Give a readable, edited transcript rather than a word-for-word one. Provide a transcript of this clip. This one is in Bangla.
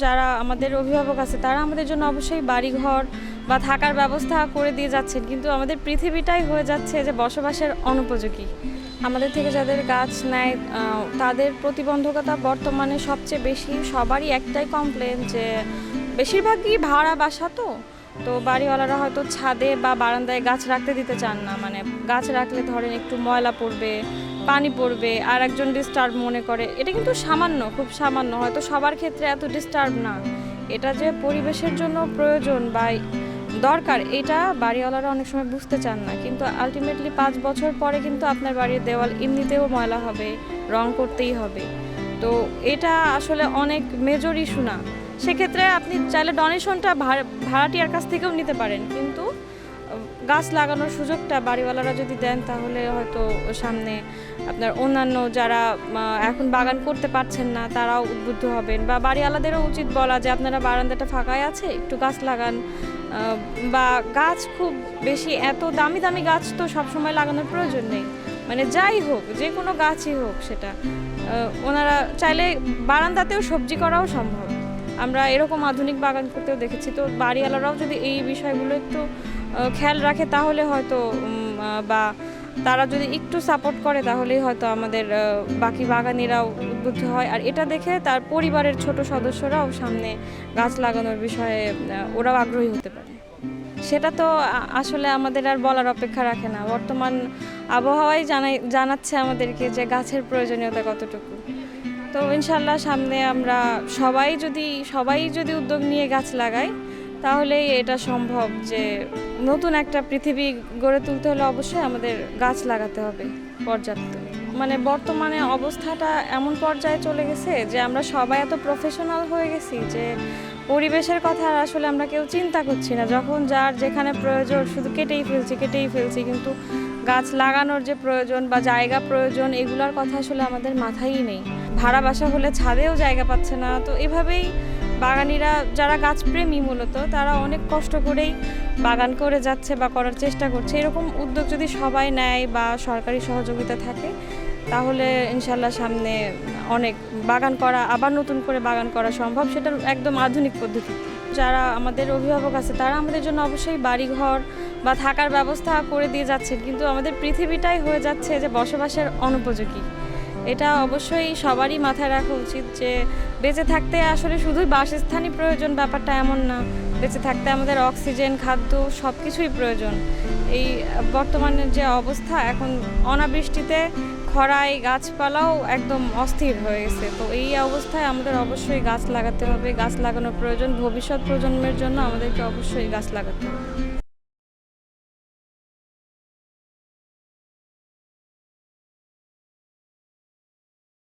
যারা আমাদের অভিভাবক আছে তারা আমাদের জন্য অবশ্যই বাড়িঘর বা থাকার ব্যবস্থা করে দিয়ে যাচ্ছেন, কিন্তু আমাদের পৃথিবীটাই হয়ে যাচ্ছে যে বসবাসের অনুপযোগী। আমাদের থেকে যাদের গাছ নেয় তাদের প্রতিবন্ধকতা বর্তমানে সবচেয়ে বেশি। সবারই একটাই কমপ্লেন যে বেশিরভাগই ভাড়া বাসা, তো তো বাড়িওয়ালারা হয়তো ছাদে বা বারান্দায় গাছ রাখতে দিতে চান না। মানে গাছ রাখলে ধরেন একটু ময়লা পড়বে, পানি পড়বে, আর একজন ডিস্টার্ব মনে করে। এটা কিন্তু সামান্য, খুব সামান্য, হয়তো সবার ক্ষেত্রে এত ডিস্টার্ব না। এটা যে পরিবেশের জন্য প্রয়োজন বা দরকার, এটা বাড়িওয়ালারা অনেক সময় বুঝতে চান না। কিন্তু আলটিমেটলি 5 বছর পরে কিন্তু আপনার বাড়ির দেওয়াল এমনিতেও ময়লা হবে, রং করতেই হবে। তো এটা আসলে অনেক মেজর ইস্যু না। সেক্ষেত্রে আপনি চাইলে ডোনেশনটা ভাড়াটিয়ার কাছ থেকেও নিতে পারেন, কিন্তু গাছ লাগানোর সুযোগটা বাড়িওয়ালারা যদি দেন তাহলে হয়তো সামনে আপনার অন্যান্য যারা এখন বাগান করতে পারছেন না তারাও উদ্বুদ্ধ হবেন, বা বাড়িওয়ালাদেরও উচিত বলা যে আপনারা বারান্দাটা ফাঁকাই আছে, একটু গাছ লাগান। বা গাছ খুব বেশি এত দামি দামি গাছ তো সবসময় লাগানোর প্রয়োজন নেই। মানে যাই হোক, যে কোনো গাছই হোক, সেটা ওনারা চাইলে বারান্দাতেও সবজি করাও সম্ভব। আমরা এরকম আধুনিক বাগান করতেও দেখেছি। তো বাড়িওয়ালারাও যদি এই বিষয়গুলো একটু খেয়াল রাখে তাহলে হয়তো বা তারা যদি একটু সাপোর্ট করে তাহলেই হয়তো আমাদের বাকি বাগানিরাও উদ্বুদ্ধ হয়, আর এটা দেখে তার পরিবারের ছোট সদস্যরাও সামনে গাছ লাগানোর বিষয়ে ওরাও আগ্রহী হতে পারে। সেটা তো আসলে আমাদের আর বলার অপেক্ষা রাখে না। বর্তমান আবহাওয়াই জানাচ্ছে আমাদেরকে যে গাছের প্রয়োজনীয়তা কতটুকু। তো ইনশাল্লাহ সামনে আমরা সবাই যদি উদ্যোগ নিয়ে গাছ লাগাই তাহলেই এটা সম্ভব যে নতুন একটা পৃথিবী গড়ে তুলতে হলে অবশ্যই আমাদের গাছ লাগাতে হবে পর্যাপ্ত। মানে বর্তমানে অবস্থাটা এমন পর্যায়ে চলে গেছে যে আমরা সবাই এত প্রফেশনাল হয়ে গেছি যে পরিবেশের কথা আসলে আমরা কেউ চিন্তা করছি না। যখন যার যেখানে প্রয়োজন শুধু কেটেই ফেলছি, কিন্তু গাছ লাগানোর যে প্রয়োজন বা জায়গা প্রয়োজন এগুলোর কথা আসলে আমাদের মাথায়ই নেই। ভাড়া বাসা হলে ছাদেও জায়গা পাচ্ছে না। তো এভাবেই বাগানিরা যারা গাছপ্রেমী মূলত তারা অনেক কষ্ট করেই বাগান করে যাচ্ছে বা করার চেষ্টা করছে। এরকম উদ্যোগ যদি সবাই নেয় বা সরকারি সহযোগিতা থাকে তাহলে ইনশাল্লাহ সামনে অনেক বাগান করা, আবার নতুন করে বাগান করা সম্ভব, সেটা একদম আধুনিক পদ্ধতি। যারা আমাদের অভিভাবক আছে তারা আমাদের জন্য অবশ্যই বাড়িঘর বা থাকার ব্যবস্থা করে দিয়ে যাচ্ছেন, কিন্তু আমাদের পৃথিবীটাই হয়ে যাচ্ছে যে বসবাসের অনুপযোগী। এটা অবশ্যই সবারই মাথায় রাখা উচিত যে বেঁচে থাকতে আসলে শুধুই বাসস্থানই প্রয়োজন, ব্যাপারটা এমন না। বেঁচে থাকতে আমাদের অক্সিজেন, খাদ্য সব কিছুই প্রয়োজন। এই বর্তমানের যে অবস্থা, এখন অনাবৃষ্টিতে খরায় গাছপালাও একদম অস্থির হয়ে গেছে। তো এই অবস্থায় আমাদের অবশ্যই গাছ লাগাতে হবে। গাছ লাগানোর প্রয়োজন, ভবিষ্যৎ প্রজন্মের জন্য আমাদেরকে অবশ্যই গাছ লাগাতে হবে।